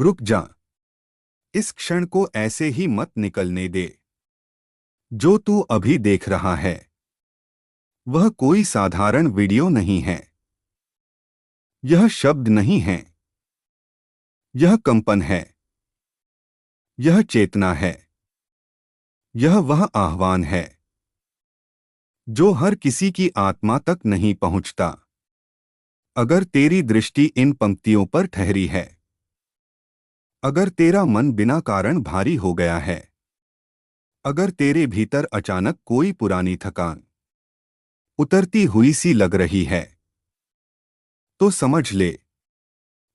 रुक जा। इस क्षण को ऐसे ही मत निकलने दे। जो तू अभी देख रहा है वह कोई साधारण वीडियो नहीं है। यह शब्द नहीं है। यह कंपन है। यह चेतना है। यह वह आह्वान है जो हर किसी की आत्मा तक नहीं पहुंचता। अगर तेरी दृष्टि इन पंक्तियों पर ठहरी है, अगर तेरा मन बिना कारण भारी हो गया है, अगर तेरे भीतर अचानक कोई पुरानी थकान उतरती हुई सी लग रही है, तो समझ ले,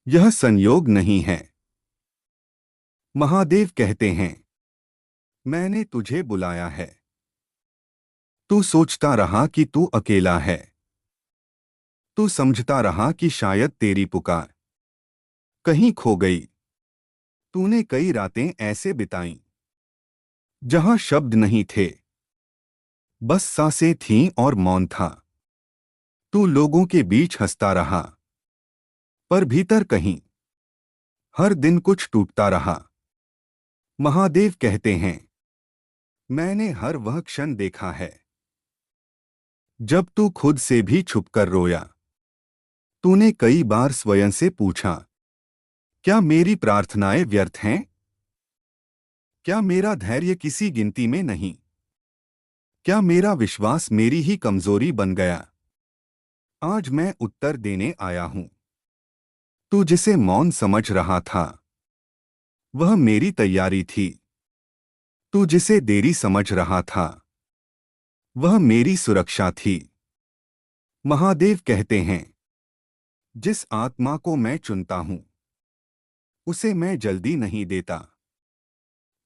यह संयोग नहीं है। महादेव कहते हैं, मैंने तुझे बुलाया है। तू सोचता रहा कि तू अकेला है। तू समझता रहा कि शायद तेरी पुकार कहीं खो गई। तूने कई रातें ऐसे बिताईं जहां शब्द नहीं थे, बस सांसें थीं और मौन था। तू लोगों के बीच हंसता रहा, पर भीतर कहीं हर दिन कुछ टूटता रहा। महादेव कहते हैं, मैंने हर वह क्षण देखा है जब तू खुद से भी छुपकर रोया। तूने कई बार स्वयं से पूछा, क्या मेरी प्रार्थनाएं व्यर्थ हैं? क्या मेरा धैर्य किसी गिनती में नहीं? क्या मेरा विश्वास मेरी ही कमजोरी बन गया? आज मैं उत्तर देने आया हूं। तू जिसे मौन समझ रहा था वह मेरी तैयारी थी। तू जिसे देरी समझ रहा था वह मेरी सुरक्षा थी। महादेव कहते हैं, जिस आत्मा को मैं चुनता हूं उसे मैं जल्दी नहीं देता,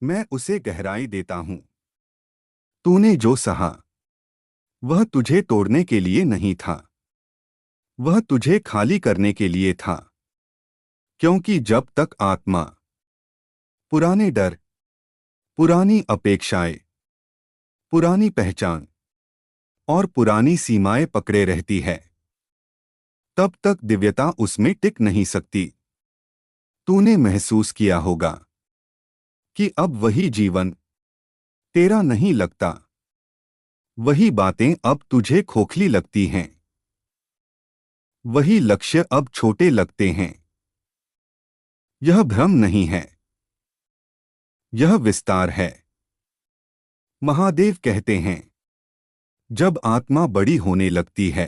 मैं उसे गहराई देता हूं। तूने जो सहा वह तुझे तोड़ने के लिए नहीं था, वह तुझे खाली करने के लिए था। क्योंकि जब तक आत्मा पुराने डर, पुरानी अपेक्षाएं, पुरानी पहचान और पुरानी सीमाएं पकड़े रहती है, तब तक दिव्यता उसमें टिक नहीं सकती। तूने महसूस किया होगा कि अब वही जीवन तेरा नहीं लगता, वही बातें अब तुझे खोखली लगती हैं, वही लक्ष्य अब छोटे लगते हैं। यह भ्रम नहीं है, यह विस्तार है। महादेव कहते हैं, जब आत्मा बड़ी होने लगती है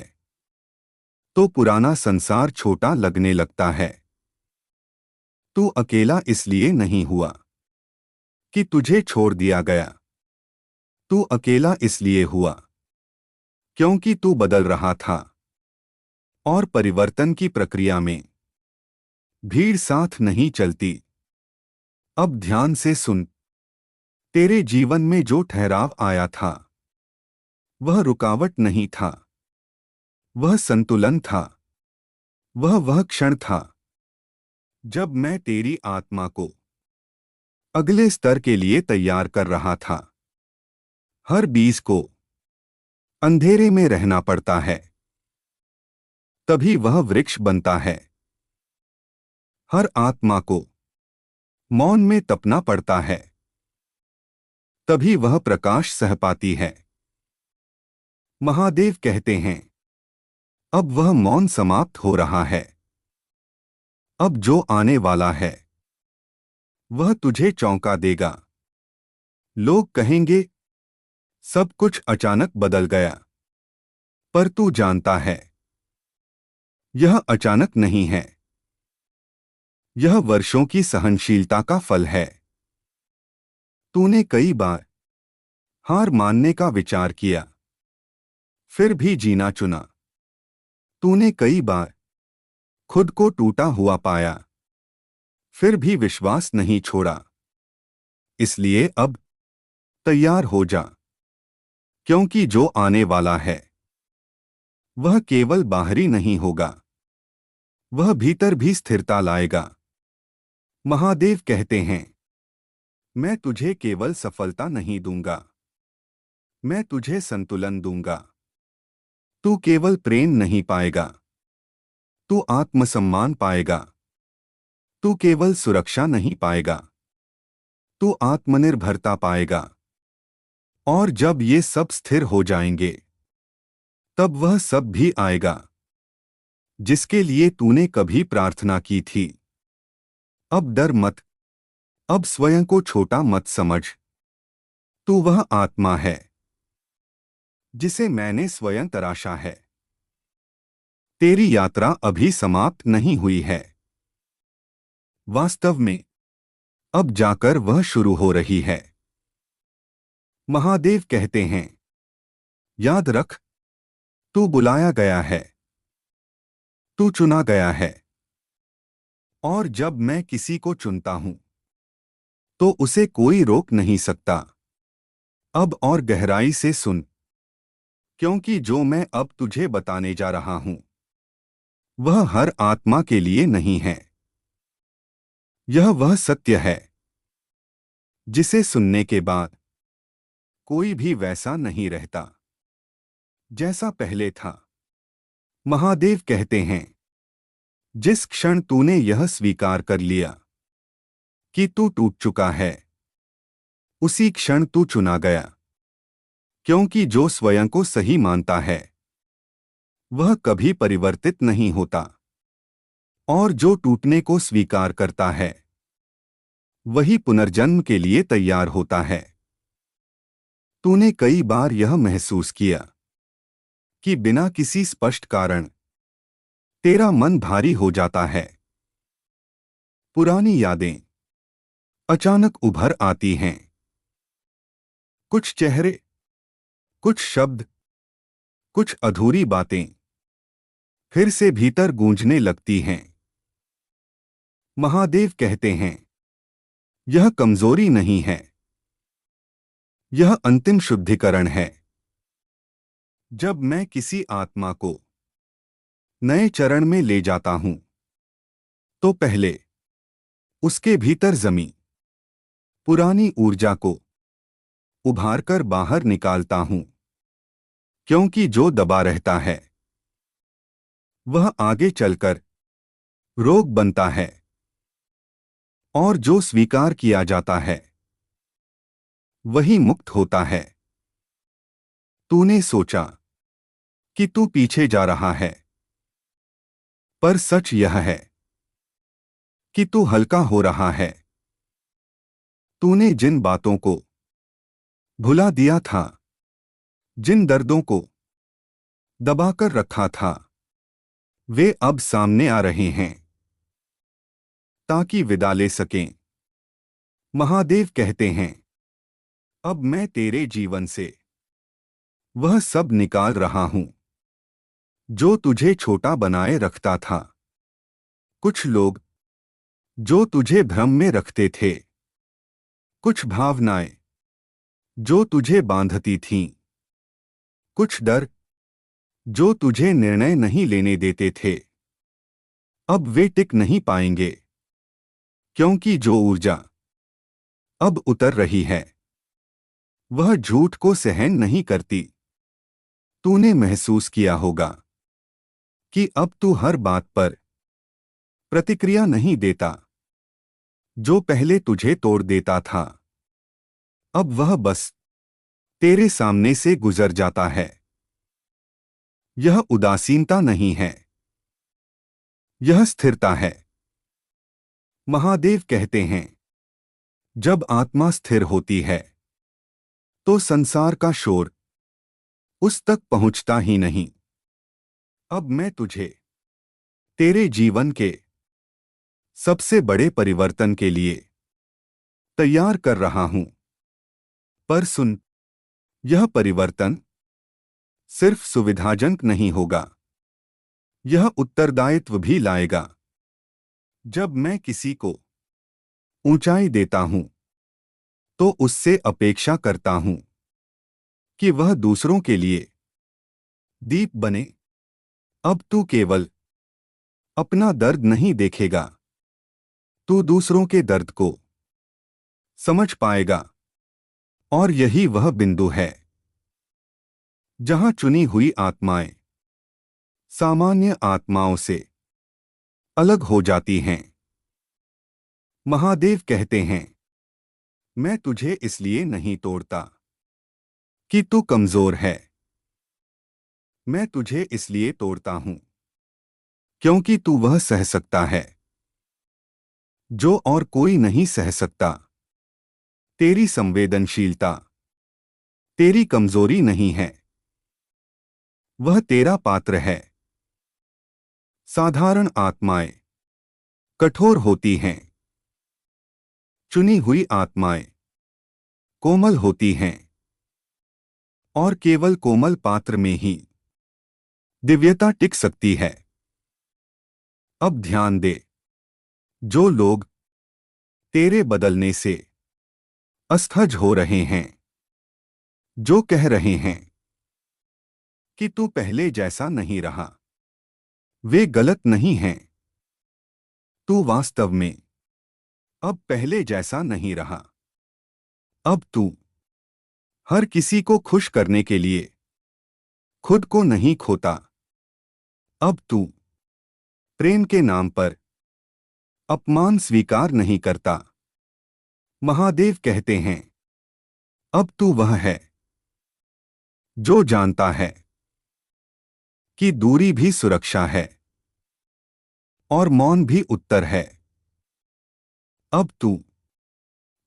तो पुराना संसार छोटा लगने लगता है। तू अकेला इसलिए नहीं हुआ कि तुझे छोड़ दिया गया। तू अकेला इसलिए हुआ क्योंकि तू बदल रहा था, और परिवर्तन की प्रक्रिया में भीड़ साथ नहीं चलती। अब ध्यान से सुन। तेरे जीवन में जो ठहराव आया था वह रुकावट नहीं था, वह संतुलन था। वह क्षण था जब मैं तेरी आत्मा को अगले स्तर के लिए तैयार कर रहा था। हर बीज को अंधेरे में रहना पड़ता है, तभी वह वृक्ष बनता है। हर आत्मा को मौन में तपना पड़ता है, तभी वह प्रकाश सह पाती है। महादेव कहते हैं, अब वह मौन समाप्त हो रहा है। अब जो आने वाला है वह तुझे चौंका देगा। लोग कहेंगे, सब कुछ अचानक बदल गया। पर तू जानता है, यह अचानक नहीं है। यह वर्षों की सहनशीलता का फल है। तूने कई बार हार मानने का विचार किया, फिर भी जीना चुना। तूने कई बार खुद को टूटा हुआ पाया, फिर भी विश्वास नहीं छोड़ा। इसलिए अब तैयार हो जा, क्योंकि जो आने वाला है वह केवल बाहरी नहीं होगा, वह भीतर भी स्थिरता लाएगा। महादेव कहते हैं, मैं तुझे केवल सफलता नहीं दूंगा, मैं तुझे संतुलन दूंगा। तू केवल प्रेम नहीं पाएगा, तू आत्मसम्मान पाएगा। तू केवल सुरक्षा नहीं पाएगा, तू आत्मनिर्भरता पाएगा। और जब ये सब स्थिर हो जाएंगे, तब वह सब भी आएगा जिसके लिए तूने कभी प्रार्थना की थी। अब डर मत, अब स्वयं को छोटा मत समझ। तू वह आत्मा है जिसे मैंने स्वयं तराशा है। तेरी यात्रा अभी समाप्त नहीं हुई है। वास्तव में अब जाकर वह शुरू हो रही है। महादेव कहते हैं, याद रख, तू बुलाया गया है, तू चुना गया है। और जब मैं किसी को चुनता हूं, तो उसे कोई रोक नहीं सकता। अब और गहराई से सुन, क्योंकि जो मैं अब तुझे बताने जा रहा हूं, वह हर आत्मा के लिए नहीं है। यह वह सत्य है जिसे सुनने के बाद कोई भी वैसा नहीं रहता जैसा पहले था। महादेव कहते हैं, जिस क्षण तूने यह स्वीकार कर लिया कि तू टूट चुका है, उसी क्षण तू चुना गया। क्योंकि जो स्वयं को सही मानता है, वह कभी परिवर्तित नहीं होता। और जो टूटने को स्वीकार करता है, वही पुनर्जन्म के लिए तैयार होता है। तूने कई बार यह महसूस किया कि बिना किसी स्पष्ट कारण तेरा मन भारी हो जाता है। पुरानी यादें अचानक उभर आती हैं। कुछ चेहरे, कुछ शब्द, कुछ अधूरी बातें फिर से भीतर गूंजने लगती हैं। महादेव कहते हैं, यह कमजोरी नहीं है, यह अंतिम शुद्धिकरण है। जब मैं किसी आत्मा को नए चरण में ले जाता हूं, तो पहले उसके भीतर जमी पुरानी ऊर्जा को उभारकर बाहर निकालता हूं। क्योंकि जो दबा रहता है, वह आगे चलकर रोग बनता है। और जो स्वीकार किया जाता है, वही मुक्त होता है। तूने सोचा कि तू पीछे जा रहा है, पर सच यह है कि तू हल्का हो रहा है। तूने जिन बातों को भुला दिया था, जिन दर्दों को दबाकर रखा था, वे अब सामने आ रहे हैं ताकि विदा ले सकें। महादेव कहते हैं, अब मैं तेरे जीवन से वह सब निकाल रहा हूं जो तुझे छोटा बनाए रखता था। कुछ लोग जो तुझे भ्रम में रखते थे, कुछ भावनाएं जो तुझे बांधती थीं, कुछ डर जो तुझे निर्णय नहीं लेने देते थे, अब वे टिक नहीं पाएंगे। क्योंकि जो ऊर्जा अब उतर रही है, वह झूठ को सहन नहीं करती। तूने महसूस किया होगा कि अब तू हर बात पर प्रतिक्रिया नहीं देता। जो पहले तुझे तोड़ देता था, अब वह बस तेरे सामने से गुजर जाता है। यह उदासीनता नहीं है, यह स्थिरता है। महादेव कहते हैं, जब आत्मा स्थिर होती है, तो संसार का शोर उस तक पहुंचता ही नहीं। अब मैं तुझे तेरे जीवन के सबसे बड़े परिवर्तन के लिए तैयार कर रहा हूं। पर सुन, यह परिवर्तन सिर्फ सुविधाजनक नहीं होगा, यह उत्तरदायित्व भी लाएगा। जब मैं किसी को ऊंचाई देता हूं, तो उससे अपेक्षा करता हूं कि वह दूसरों के लिए दीप बने। अब तू केवल अपना दर्द नहीं देखेगा, तू दूसरों के दर्द को समझ पाएगा। और यही वह बिंदु है जहां चुनी हुई आत्माएं सामान्य आत्माओं से अलग हो जाती हैं। महादेव कहते हैं, मैं तुझे इसलिए नहीं तोड़ता कि तू कमजोर है। मैं तुझे इसलिए तोड़ता हूं क्योंकि तू वह सह सकता है जो और कोई नहीं सह सकता। तेरी संवेदनशीलता तेरी कमजोरी नहीं है, वह तेरा पात्र है। साधारण आत्माएं कठोर होती हैं, चुनी हुई आत्माएं कोमल होती हैं, और केवल कोमल पात्र में ही दिव्यता टिक सकती है। अब ध्यान दे, जो लोग तेरे बदलने से असहज हो रहे हैं, जो कह रहे हैं कि तू पहले जैसा नहीं रहा, वे गलत नहीं हैं। तू वास्तव में अब पहले जैसा नहीं रहा। अब तू हर किसी को खुश करने के लिए खुद को नहीं खोता। अब तू प्रेम के नाम पर अपमान स्वीकार नहीं करता। महादेव कहते हैं, अब तू वह है जो जानता है कि दूरी भी सुरक्षा है और मौन भी उत्तर है। अब तू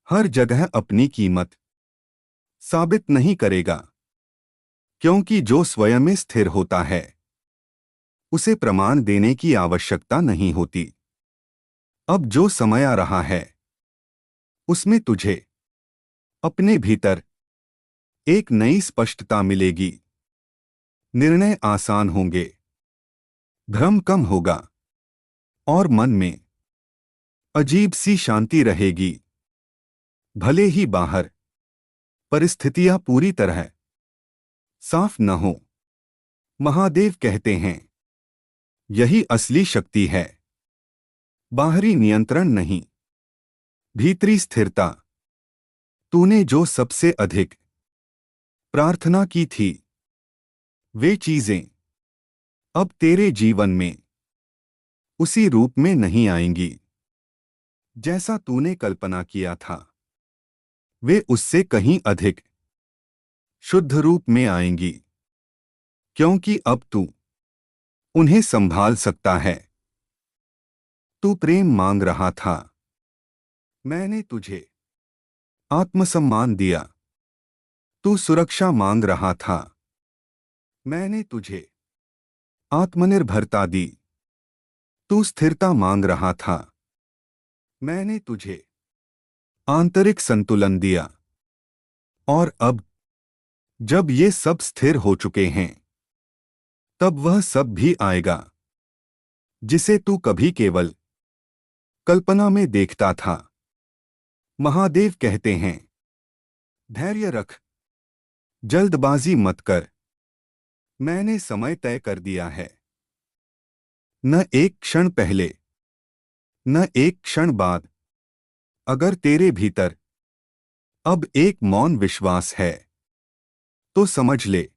हर जगह अपनी कीमत साबित नहीं करेगा, क्योंकि जो स्वयं में स्थिर होता है उसे प्रमाण देने की आवश्यकता नहीं होती। अब जो समय आ रहा है उसमें तुझे अपने भीतर एक नई स्पष्टता मिलेगी। निर्णय आसान होंगे, भ्रम कम होगा और मन में अजीब सी शांति रहेगी। भले ही बाहर परिस्थितियां पूरी तरह साफ न हो, महादेव कहते हैं, यही असली शक्ति है। बाहरी नियंत्रण नहीं, भीतरी स्थिरता। तूने जो सबसे अधिक प्रार्थना की थी, वे चीजें अब तेरे जीवन में उसी रूप में नहीं आएंगी जैसा तूने कल्पना किया था। वे उससे कहीं अधिक शुद्ध रूप में आएंगी, क्योंकि अब तू उन्हें संभाल सकता है। तू प्रेम मांग रहा था, मैंने तुझे आत्मसम्मान दिया। तू सुरक्षा मांग रहा था, मैंने तुझे आत्मनिर्भरता दी। तू स्थिरता मांग रहा था, मैंने तुझे आंतरिक संतुलन दिया। और अब जब ये सब स्थिर हो चुके हैं, तब वह सब भी आएगा जिसे तू कभी केवल कल्पना में देखता था। महादेव कहते हैं, धैर्य रख, जल्दबाजी मत कर। मैंने समय तय कर दिया है, न एक क्षण पहले न एक क्षण बाद। अगर तेरे भीतर अब एक मौन विश्वास है तो समझ ले,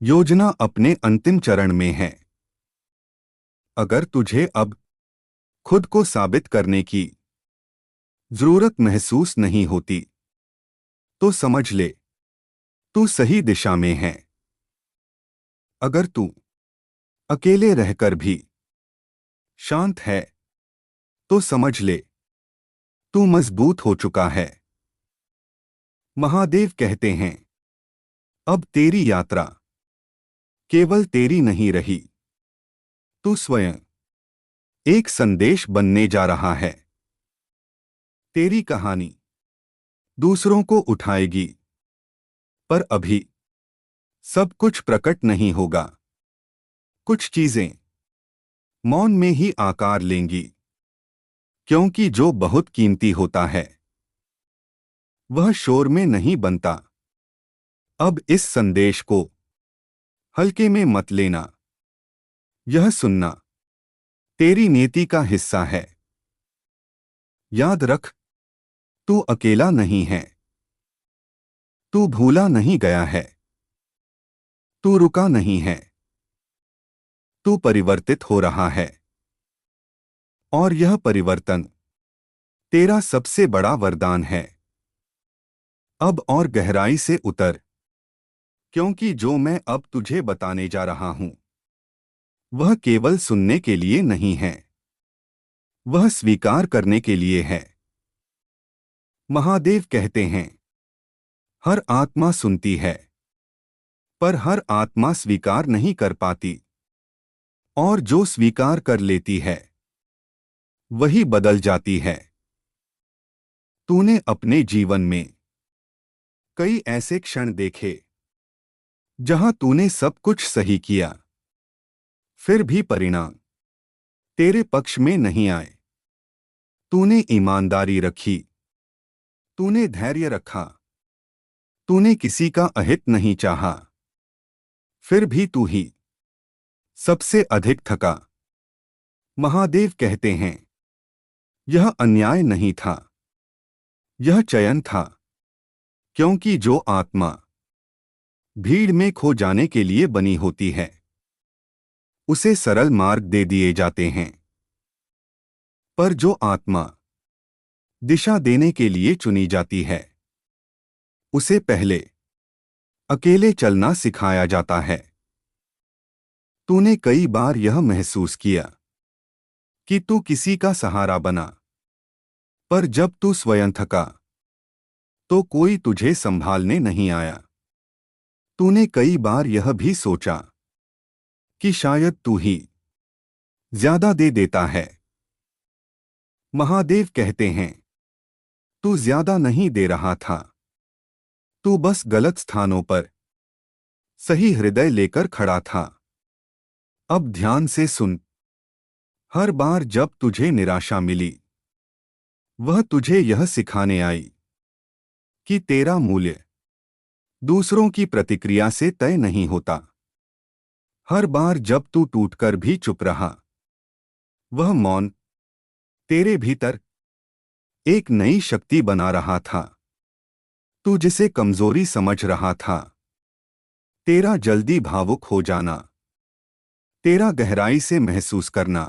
योजना अपने अंतिम चरण में है। अगर तुझे अब खुद को साबित करने की जरूरत महसूस नहीं होती तो समझ ले, तू सही दिशा में है। अगर तू अकेले रहकर भी शांत है तो समझ ले, तू मजबूत हो चुका है। महादेव कहते हैं, अब तेरी यात्रा केवल तेरी नहीं रही, तू स्वयं एक संदेश बनने जा रहा है। तेरी कहानी दूसरों को उठाएगी, पर अभी सब कुछ प्रकट नहीं होगा। कुछ चीजें मौन में ही आकार लेंगी, क्योंकि जो बहुत कीमती होता है वह शोर में नहीं बनता। अब इस संदेश को हल्के में मत लेना। यह सुनना तेरी नीति का हिस्सा है। याद रख, तू अकेला नहीं है। तू भूला नहीं गया है। तू रुका नहीं है। तू परिवर्तित हो रहा है। और यह परिवर्तन तेरा सबसे बड़ा वरदान है। अब और गहराई से उतर, क्योंकि जो मैं अब तुझे बताने जा रहा हूं वह केवल सुनने के लिए नहीं है, वह स्वीकार करने के लिए है। महादेव कहते हैं, हर आत्मा सुनती है, पर हर आत्मा स्वीकार नहीं कर पाती, और जो स्वीकार कर लेती है वही बदल जाती है। तूने अपने जीवन में कई ऐसे क्षण देखे जहां तूने सब कुछ सही किया, फिर भी परिणाम तेरे पक्ष में नहीं आए। तूने ईमानदारी रखी, तूने धैर्य रखा, तूने किसी का अहित नहीं चाहा, फिर भी तू ही सबसे अधिक थका। महादेव कहते हैं, यह अन्याय नहीं था, यह चयन था, क्योंकि जो आत्मा भीड़ में खो जाने के लिए बनी होती है उसे सरल मार्ग दे दिए जाते हैं, पर जो आत्मा दिशा देने के लिए चुनी जाती है उसे पहले अकेले चलना सिखाया जाता है। तूने कई बार यह महसूस किया कि तू किसी का सहारा बना, पर जब तू स्वयं थका तो कोई तुझे संभालने नहीं आया। तूने कई बार यह भी सोचा कि शायद तू ही ज्यादा दे देता है। महादेव कहते हैं, तू ज्यादा नहीं दे रहा था, तू बस गलत स्थानों पर सही हृदय लेकर खड़ा था। अब ध्यान से सुन, हर बार जब तुझे निराशा मिली वह तुझे यह सिखाने आई कि तेरा मूल्य दूसरों की प्रतिक्रिया से तय नहीं होता। हर बार जब तू टूटकर भी चुप रहा, वह मौन तेरे भीतर एक नई शक्ति बना रहा था। तू जिसे कमजोरी समझ रहा था, तेरा जल्दी भावुक हो जाना, तेरा गहराई से महसूस करना,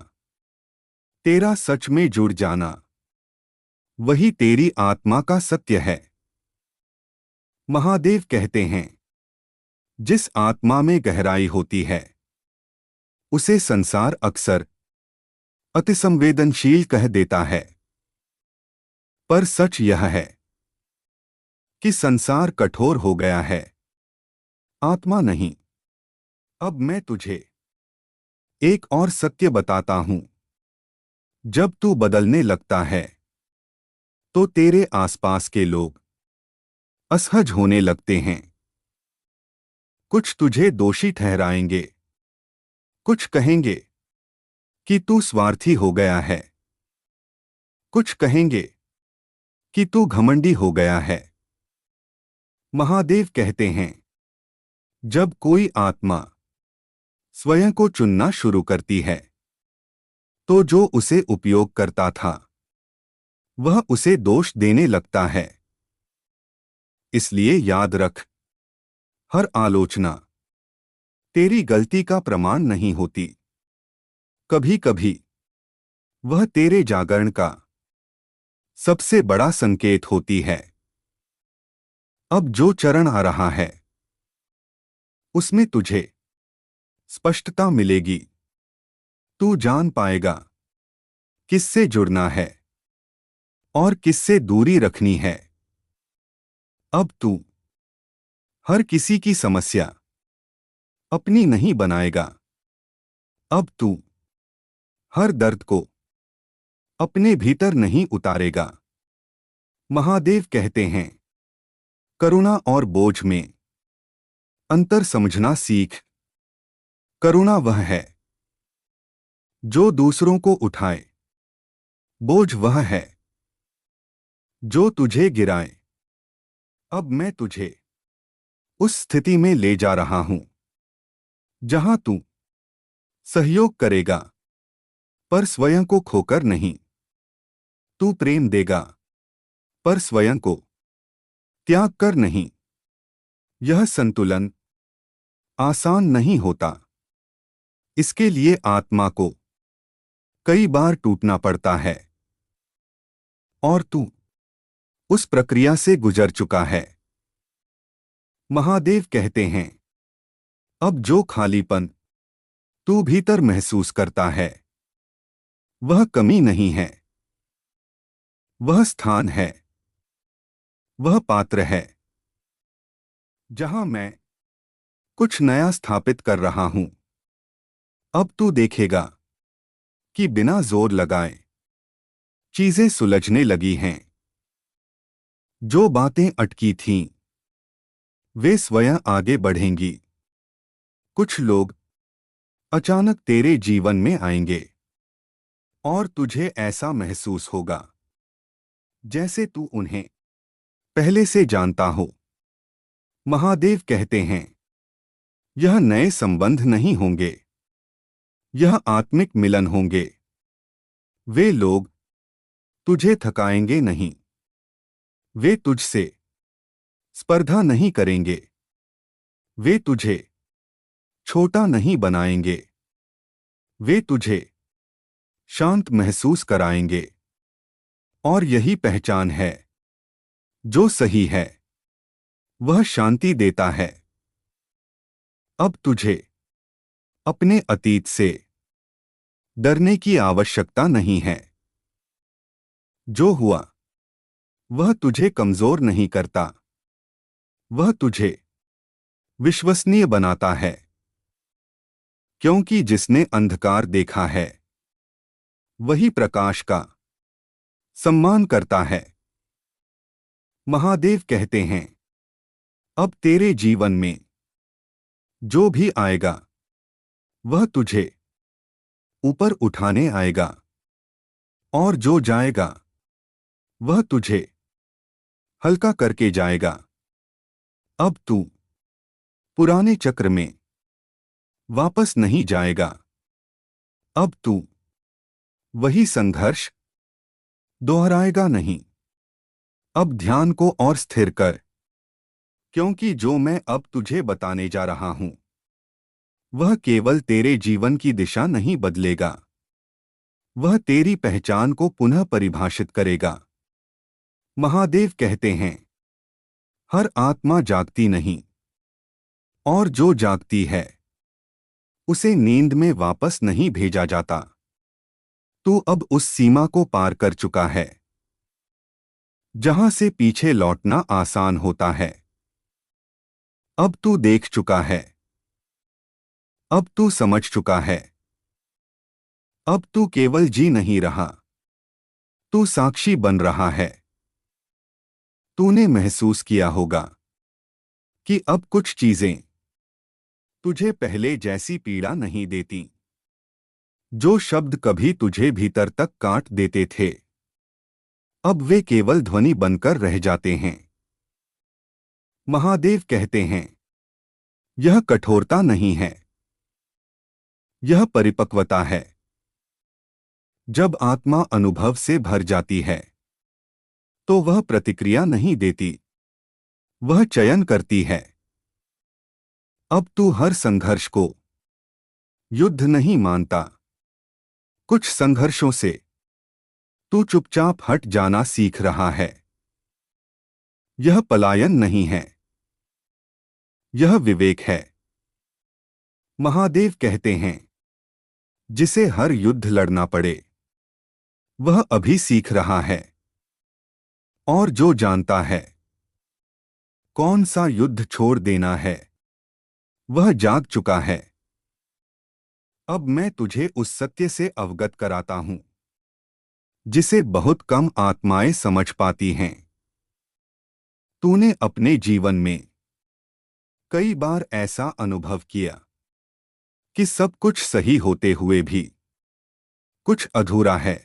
तेरा सच में जुड़ जाना, वही तेरी आत्मा का सत्य है। महादेव कहते हैं, जिस आत्मा में गहराई होती है उसे संसार अक्सर अतिसंवेदनशील कह देता है, पर सच यह है कि संसार कठोर हो गया है, आत्मा नहीं। अब मैं तुझे एक और सत्य बताता हूं, जब तू बदलने लगता है तो तेरे आसपास के लोग असहज होने लगते हैं। कुछ तुझे दोषी ठहराएंगे, कुछ कहेंगे कि तू स्वार्थी हो गया है, कुछ कहेंगे कि तू घमंडी हो गया है। महादेव कहते हैं, जब कोई आत्मा स्वयं को चुनना शुरू करती है तो जो उसे उपयोग करता था वह उसे दोष देने लगता है। इसलिए याद रख, हर आलोचना तेरी गलती का प्रमाण नहीं होती। कभी कभी वह तेरे जागरण का सबसे बड़ा संकेत होती है। अब जो चरण आ रहा है उसमें तुझे स्पष्टता मिलेगी। तू जान पाएगा किससे जुड़ना है और किससे दूरी रखनी है। अब तू हर किसी की समस्या अपनी नहीं बनाएगा। अब तू हर दर्द को अपने भीतर नहीं उतारेगा। महादेव कहते हैं, करुणा और बोझ में अंतर समझना सीख। करुणा वह है जो दूसरों को उठाए, बोझ वह है जो तुझे गिराए। अब मैं तुझे उस स्थिति में ले जा रहा हूं जहां तू सहयोग करेगा, पर स्वयं को खोकर नहीं। तू प्रेम देगा, पर स्वयं को त्याग कर नहीं। यह संतुलन आसान नहीं होता। इसके लिए आत्मा को कई बार टूटना पड़ता है। और तू उस प्रक्रिया से गुजर चुका है। महादेव कहते हैं, अब जो खालीपन तू भीतर महसूस करता है वह कमी नहीं है, वह स्थान है, वह पात्र है जहां मैं कुछ नया स्थापित कर रहा हूं। अब तू देखेगा कि बिना जोर लगाए चीजें सुलझने लगी हैं। जो बातें अटकी थीं वे स्वयं आगे बढ़ेंगी। कुछ लोग अचानक तेरे जीवन में आएंगे और तुझे ऐसा महसूस होगा जैसे तू उन्हें पहले से जानता हो। महादेव कहते हैं, यह नए संबंध नहीं होंगे, यह आत्मिक मिलन होंगे। वे लोग तुझे थकाएंगे नहीं, वे तुझसे स्पर्धा नहीं करेंगे, वे तुझे छोटा नहीं बनाएंगे, वे तुझे शांत महसूस कराएंगे। और यही पहचान है, जो सही है वह शांति देता है। अब तुझे अपने अतीत से डरने की आवश्यकता नहीं है। जो हुआ वह तुझे कमजोर नहीं करता, वह तुझे विश्वसनीय बनाता है। क्योंकि जिसने अंधकार देखा है वही प्रकाश का सम्मान करता है। महादेव कहते हैं, अब तेरे जीवन में जो भी आएगा वह तुझे ऊपर उठाने आएगा, और जो जाएगा वह तुझे हल्का करके जाएगा। अब तू पुराने चक्र में वापस नहीं जाएगा। अब तू वही संघर्ष दोहराएगा नहीं। अब ध्यान को और स्थिर कर, क्योंकि जो मैं अब तुझे बताने जा रहा हूं वह केवल तेरे जीवन की दिशा नहीं बदलेगा, वह तेरी पहचान को पुनः परिभाषित करेगा। महादेव कहते हैं, हर आत्मा जागती नहीं, और जो जागती है उसे नींद में वापस नहीं भेजा जाता। तू अब उस सीमा को पार कर चुका है जहां से पीछे लौटना आसान होता है। अब तू देख चुका है, अब तू समझ चुका है। अब तू केवल जी नहीं रहा, तू साक्षी बन रहा है। तूने महसूस किया होगा कि अब कुछ चीजें तुझे पहले जैसी पीड़ा नहीं देती। जो शब्द कभी तुझे भीतर तक काट देते थे अब वे केवल ध्वनि बनकर रह जाते हैं। महादेव कहते हैं, यह कठोरता नहीं है, यह परिपक्वता है। जब आत्मा अनुभव से भर जाती है तो वह प्रतिक्रिया नहीं देती, वह चयन करती है। अब तू हर संघर्ष को युद्ध नहीं मानता। कुछ संघर्षों से तू चुपचाप हट जाना सीख रहा है। यह पलायन नहीं है, यह विवेक है। महादेव कहते हैं, जिसे हर युद्ध लड़ना पड़े वह अभी सीख रहा है, और जो जानता है कौन सा युद्ध छोड़ देना है वह जाग चुका है। अब मैं तुझे उस सत्य से अवगत कराता हूं जिसे बहुत कम आत्माएं समझ पाती हैं। तूने अपने जीवन में कई बार ऐसा अनुभव किया कि सब कुछ सही होते हुए भी कुछ अधूरा है।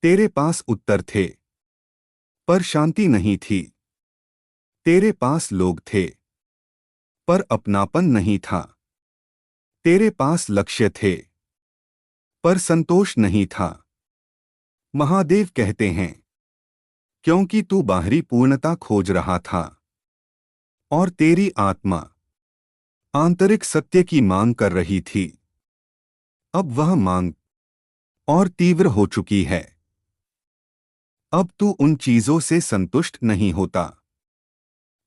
तेरे पास उत्तर थे पर शांति नहीं थी। तेरे पास लोग थे पर अपनापन नहीं था। तेरे पास लक्ष्य थे पर संतोष नहीं था। महादेव कहते हैं, क्योंकि तू बाहरी पूर्णता खोज रहा था और तेरी आत्मा आंतरिक सत्य की मांग कर रही थी। अब वह मांग और तीव्र हो चुकी है। अब तू उन चीजों से संतुष्ट नहीं होता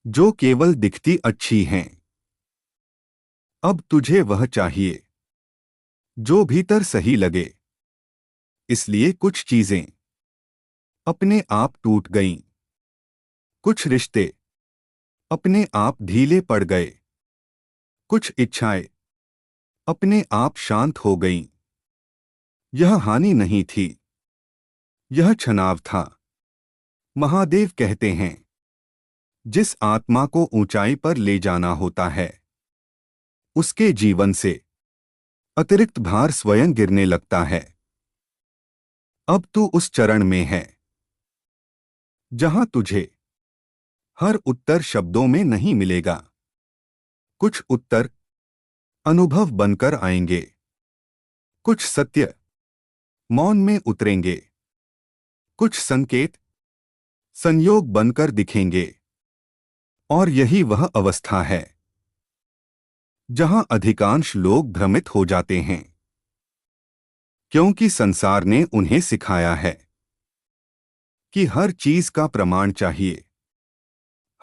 जो केवल दिखती अच्छी हैं। अब तुझे वह चाहिए जो भीतर सही लगे। इसलिए कुछ चीजें अपने आप टूट गईं। कुछ रिश्ते अपने आप ढीले पड़ गए। कुछ इच्छाएं अपने आप शांत हो गईं। यह हानि नहीं थी, यह छनाव था। महादेव कहते हैं, जिस आत्मा को ऊंचाई पर ले जाना होता है उसके जीवन से अतिरिक्त भार स्वयं गिरने लगता है। अब तू उस चरण में है जहां तुझे हर उत्तर शब्दों में नहीं मिलेगा। कुछ उत्तर अनुभव बनकर आएंगे। कुछ सत्य मौन में उतरेंगे। कुछ संकेत संयोग बनकर दिखेंगे। और यही वह अवस्था है जहां अधिकांश लोग भ्रमित हो जाते हैं, क्योंकि संसार ने उन्हें सिखाया है कि हर चीज का प्रमाण चाहिए,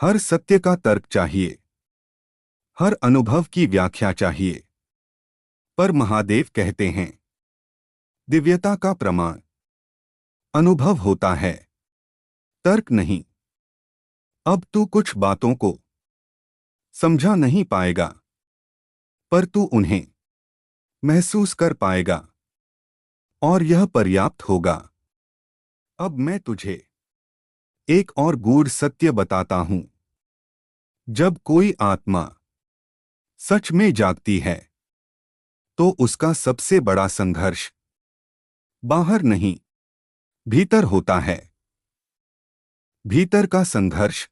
हर सत्य का तर्क चाहिए, हर अनुभव की व्याख्या चाहिए। पर महादेव कहते हैं, दिव्यता का प्रमाण अनुभव होता है, तर्क नहीं। अब तू कुछ बातों को समझा नहीं पाएगा, पर तू उन्हें महसूस कर पाएगा, और यह पर्याप्त होगा। अब मैं तुझे एक और गूढ़ सत्य बताता हूं। जब कोई आत्मा सच में जागती है तो उसका सबसे बड़ा संघर्ष बाहर नहीं, भीतर होता है। भीतर का संघर्ष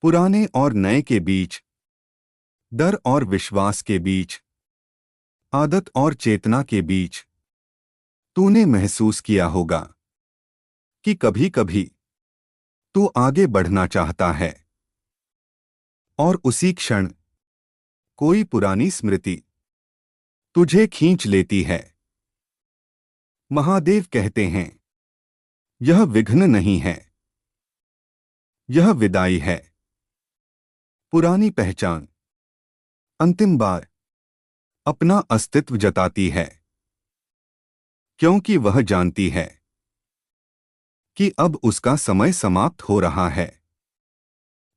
पुराने और नए के बीच, डर और विश्वास के बीच, आदत और चेतना के बीच। तूने महसूस किया होगा कि कभी-कभी तू आगे बढ़ना चाहता है और उसी क्षण कोई पुरानी स्मृति तुझे खींच लेती है। महादेव कहते हैं, यह विघ्न नहीं है, यह विदाई है। पुरानी पहचान अंतिम बार अपना अस्तित्व जताती है, क्योंकि वह जानती है कि अब उसका समय समाप्त हो रहा है।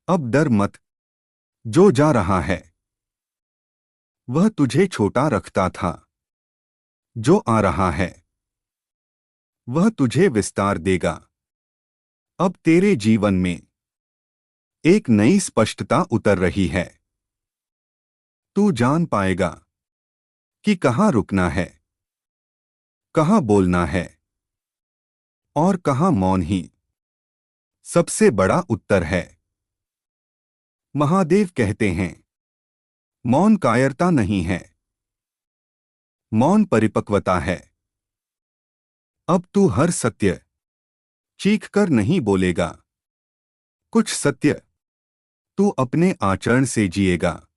अब डर मत, जो जा रहा है वह तुझे छोटा रखता था। जो आ रहा है वह तुझे विस्तार देगा। अब तेरे जीवन में एक नई स्पष्टता उतर रही है। तू जान पाएगा कि कहां रुकना है, कहां बोलना है और कहां मौन ही सबसे बड़ा उत्तर है। महादेव कहते हैं, मौन कायरता नहीं है, मौन परिपक्वता है। अब तू हर सत्य चीख कर नहीं बोलेगा। कुछ सत्य तू अपने आचरण से जिएगा।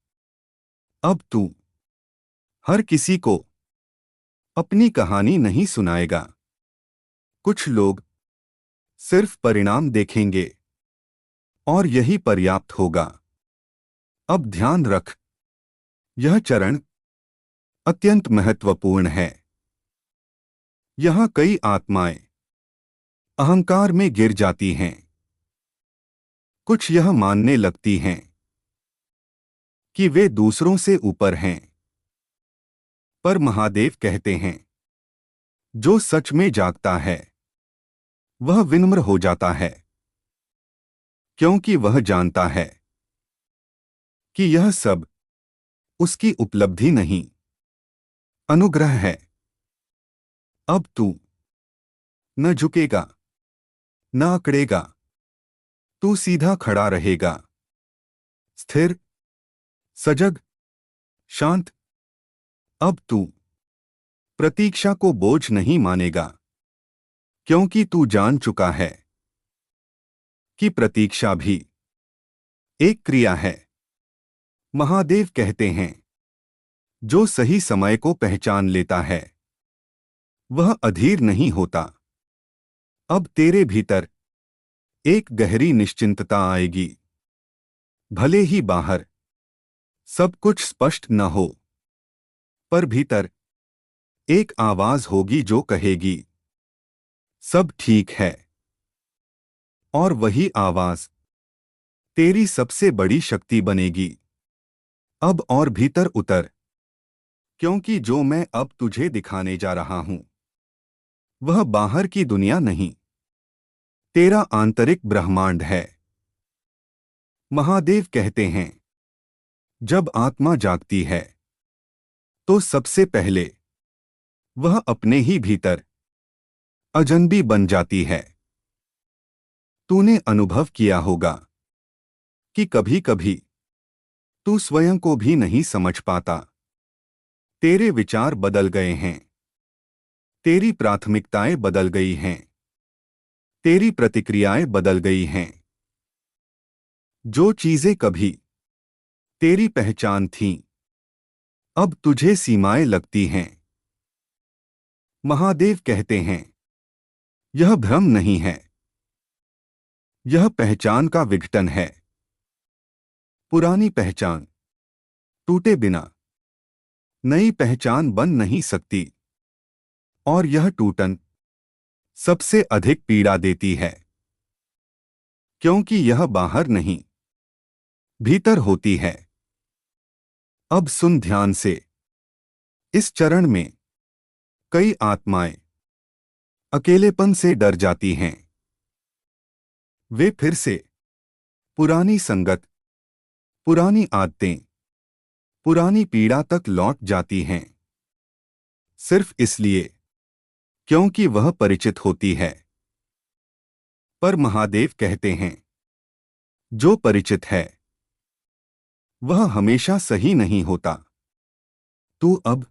अब तू हर किसी को अपनी कहानी नहीं सुनाएगा। कुछ लोग सिर्फ परिणाम देखेंगे और यही पर्याप्त होगा। अब ध्यान रख, यह चरण अत्यंत महत्वपूर्ण है। यहां कई आत्माएं अहंकार में गिर जाती हैं। कुछ यह मानने लगती हैं कि वे दूसरों से ऊपर हैं। पर महादेव कहते हैं, जो सच में जागता है वह विनम्र हो जाता है, क्योंकि वह जानता है कि यह सब उसकी उपलब्धि नहीं, अनुग्रह है। अब तू न झुकेगा, न अकड़ेगा। तू सीधा खड़ा रहेगा, स्थिर, सजग, शांत। अब तू प्रतीक्षा को बोझ नहीं मानेगा, क्योंकि तू जान चुका है कि प्रतीक्षा भी एक क्रिया है। महादेव कहते हैं, जो सही समय को पहचान लेता है वह अधीर नहीं होता। अब तेरे भीतर एक गहरी निश्चिंतता आएगी। भले ही बाहर सब कुछ स्पष्ट न हो, पर भीतर एक आवाज होगी जो कहेगी, सब ठीक है। और वही आवाज तेरी सबसे बड़ी शक्ति बनेगी। अब और भीतर उतर, क्योंकि जो मैं अब तुझे दिखाने जा रहा हूं वह बाहर की दुनिया नहीं, तेरा आंतरिक ब्रह्मांड है। महादेव कहते हैं, जब आत्मा जागती है तो सबसे पहले वह अपने ही भीतर अजनबी बन जाती है। तूने अनुभव किया होगा कि कभी कभी तू स्वयं को भी नहीं समझ पाता। तेरे विचार बदल गए हैं, तेरी प्राथमिकताएं बदल गई हैं, तेरी प्रतिक्रियाएं बदल गई हैं। जो चीजें कभी तेरी पहचान थीं, अब तुझे सीमाएं लगती हैं। महादेव कहते हैं, यह भ्रम नहीं है, यह पहचान का विघटन है। पुरानी पहचान टूटे बिना नई पहचान बन नहीं सकती, और यह टूटन सबसे अधिक पीड़ा देती है, क्योंकि यह बाहर नहीं भीतर होती है। अब सुन ध्यान से, इस चरण में कई आत्माएं अकेलेपन से डर जाती हैं। वे फिर से पुरानी संगत, पुरानी आदतें, पुरानी पीड़ा तक लौट जाती हैं, सिर्फ इसलिए क्योंकि वह परिचित होती है। पर महादेव कहते हैं, जो परिचित है वह हमेशा सही नहीं होता। तू अब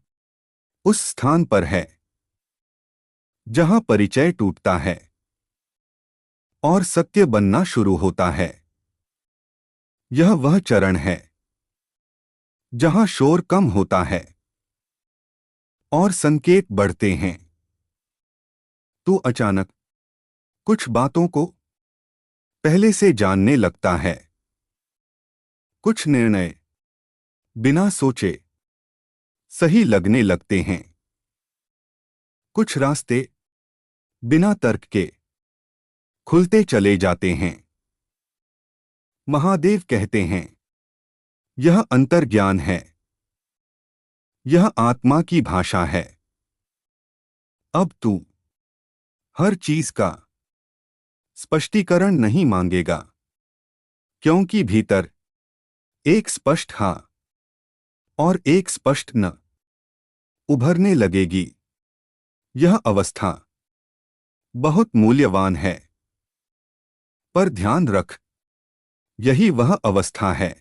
उस स्थान पर है जहां परिचय टूटता है और सत्य बनना शुरू होता है। यह वह चरण है जहां शोर कम होता है और संकेत बढ़ते हैं। तू अचानक कुछ बातों को पहले से जानने लगता है। कुछ निर्णय बिना सोचे सही लगने लगते हैं। कुछ रास्ते बिना तर्क के खुलते चले जाते हैं। महादेव कहते हैं, यह अंतर्ज्ञान है, यह आत्मा की भाषा है। अब तू हर चीज का स्पष्टीकरण नहीं मांगेगा, क्योंकि भीतर एक स्पष्ट हाँ और एक स्पष्ट न उभरने लगेगी। यह अवस्था बहुत मूल्यवान है, पर ध्यान रख, यही वह अवस्था है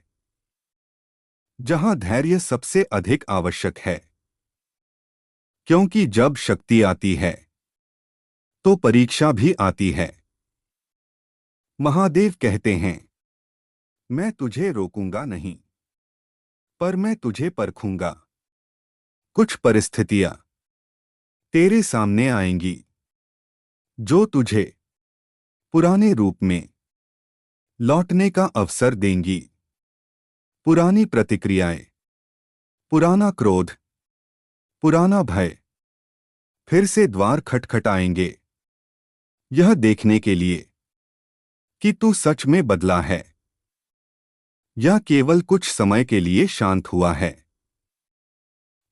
जहां धैर्य सबसे अधिक आवश्यक है, क्योंकि जब शक्ति आती है तो परीक्षा भी आती है। महादेव कहते हैं, मैं तुझे रोकूंगा नहीं, पर मैं तुझे परखूंगा। कुछ परिस्थितियां तेरे सामने आएंगी जो तुझे पुराने रूप में लौटने का अवसर देंगी। पुरानी प्रतिक्रियाएं, पुराना क्रोध, पुराना भय फिर से द्वार खटखटाएंगे, यह देखने के लिए कि तू सच में बदला है या केवल कुछ समय के लिए शांत हुआ है।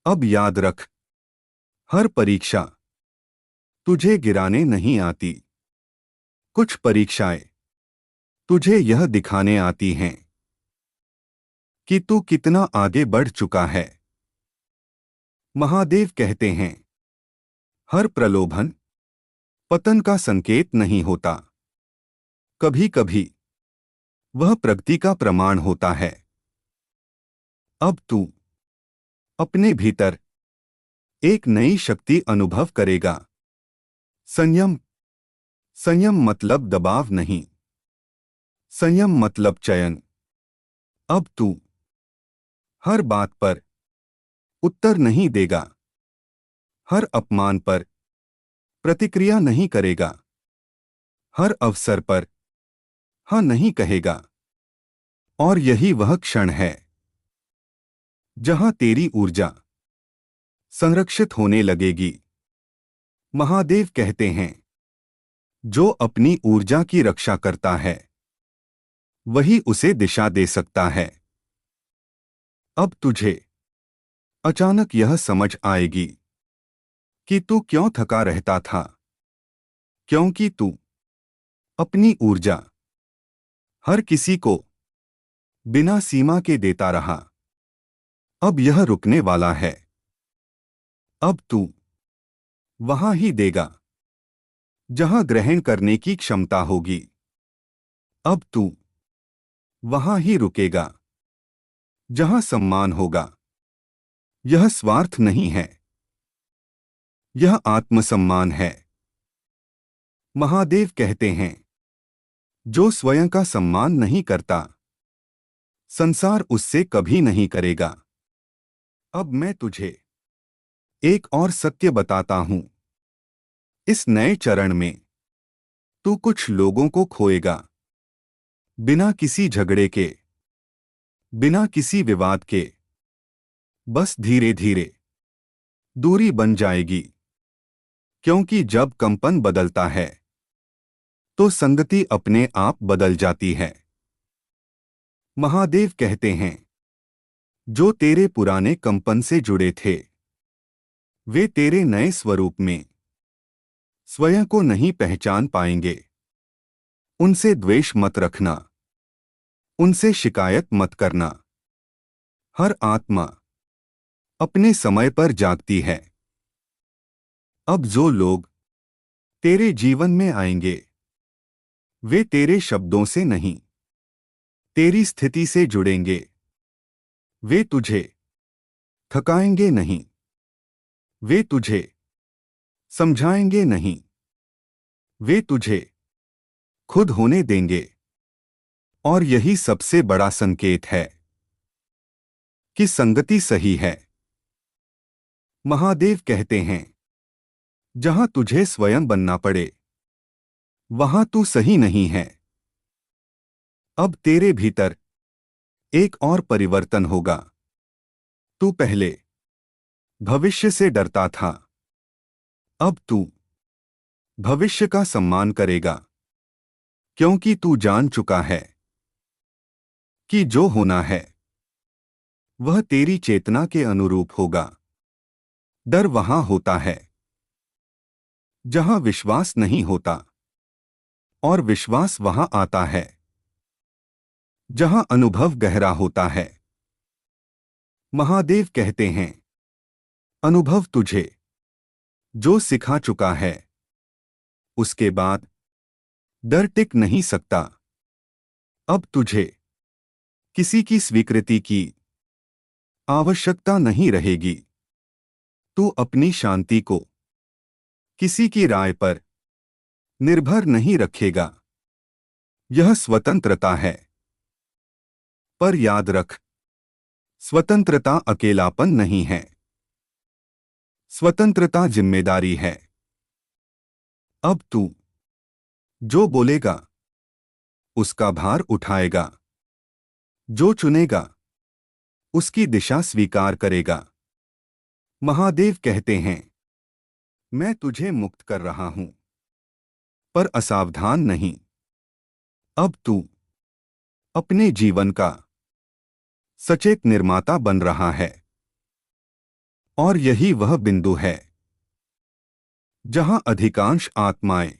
अब याद रख, हर परीक्षा तुझे गिराने नहीं आती। कुछ परीक्षाएं तुझे यह दिखाने आती हैं कि तू कितना आगे बढ़ चुका है। महादेव कहते हैं, हर प्रलोभन पतन का संकेत नहीं होता, कभी कभी वह प्रगति का प्रमाण होता है। अब तू अपने भीतर एक नई शक्ति अनुभव करेगा। संयम। संयम मतलब दबाव नहीं, संयम मतलब चयन। अब तू हर बात पर उत्तर नहीं देगा, हर अपमान पर प्रतिक्रिया नहीं करेगा, हर अवसर पर हाँ नहीं कहेगा। और यही वह क्षण है जहां तेरी ऊर्जा संरक्षित होने लगेगी। महादेव कहते हैं, जो अपनी ऊर्जा की रक्षा करता है वही उसे दिशा दे सकता है। अब तुझे अचानक यह समझ आएगी कि तू क्यों थका रहता था, क्योंकि तू अपनी ऊर्जा हर किसी को बिना सीमा के देता रहा। अब यह रुकने वाला है। अब तू वहां ही देगा जहां ग्रहण करने की क्षमता होगी। अब तू वहां ही रुकेगा जहां सम्मान होगा। यह स्वार्थ नहीं है, यह आत्मसम्मान है। महादेव कहते हैं, जो स्वयं का सम्मान नहीं करता संसार उससे कभी नहीं करेगा। अब मैं तुझे एक और सत्य बताता हूं। इस नए चरण में तू कुछ लोगों को खोएगा, बिना किसी झगड़े के, बिना किसी विवाद के। बस धीरे धीरे दूरी बन जाएगी, क्योंकि जब कंपन बदलता है तो संगति अपने आप बदल जाती है। महादेव कहते हैं, जो तेरे पुराने कंपन से जुड़े थे वे तेरे नए स्वरूप में स्वयं को नहीं पहचान पाएंगे। उनसे द्वेष मत रखना, उनसे शिकायत मत करना। हर आत्मा अपने समय पर जागती है। अब जो लोग तेरे जीवन में आएंगे वे तेरे शब्दों से नहीं, तेरी स्थिति से जुड़ेंगे। वे तुझे थकाएंगे नहीं, वे तुझे समझाएंगे नहीं, वे तुझे खुद होने देंगे। और यही सबसे बड़ा संकेत है कि संगति सही है। महादेव कहते हैं, जहां तुझे स्वयं बनना पड़े वहां तू सही नहीं है। अब तेरे भीतर एक और परिवर्तन होगा। तू पहले भविष्य से डरता था, अब तू भविष्य का सम्मान करेगा, क्योंकि तू जान चुका है कि जो होना है वह तेरी चेतना के अनुरूप होगा। डर वहां होता है जहां विश्वास नहीं होता, और विश्वास वहां आता है जहां अनुभव गहरा होता है। महादेव कहते हैं, अनुभव तुझे जो सिखा चुका है उसके बाद डर टिक नहीं सकता। अब तुझे किसी की स्वीकृति की आवश्यकता नहीं रहेगी। तू अपनी शांति को किसी की राय पर निर्भर नहीं रखेगा। यह स्वतंत्रता है। पर याद रख, स्वतंत्रता अकेलापन नहीं है, स्वतंत्रता जिम्मेदारी है। अब तू जो बोलेगा उसका भार उठाएगा, जो चुनेगा उसकी दिशा स्वीकार करेगा। महादेव कहते हैं, मैं तुझे मुक्त कर रहा हूं, पर असावधान नहीं। अब तू अपने जीवन का सचेत निर्माता बन रहा है। और यही वह बिंदु है जहां अधिकांश आत्माएं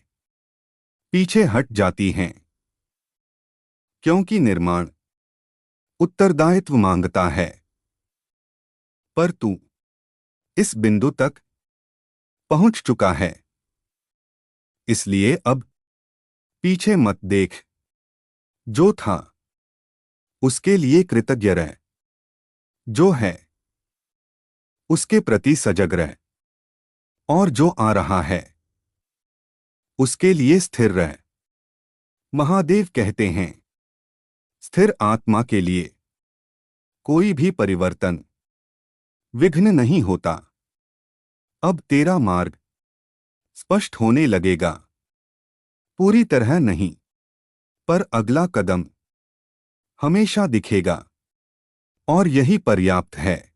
पीछे हट जाती हैं, क्योंकि निर्माण उत्तरदायित्व मांगता है। पर तू इस बिंदु तक पहुंच चुका है, इसलिए अब पीछे मत देख। जो था उसके लिए कृतज्ञ रह, जो है उसके प्रति सजग रह, और जो आ रहा है उसके लिए स्थिर रह। महादेव कहते हैं, स्थिर आत्मा के लिए कोई भी परिवर्तन विघ्न नहीं होता। अब तेरा मार्ग स्पष्ट होने लगेगा, पूरी तरह नहीं, पर अगला कदम हमेशा दिखेगा और यही पर्याप्त है।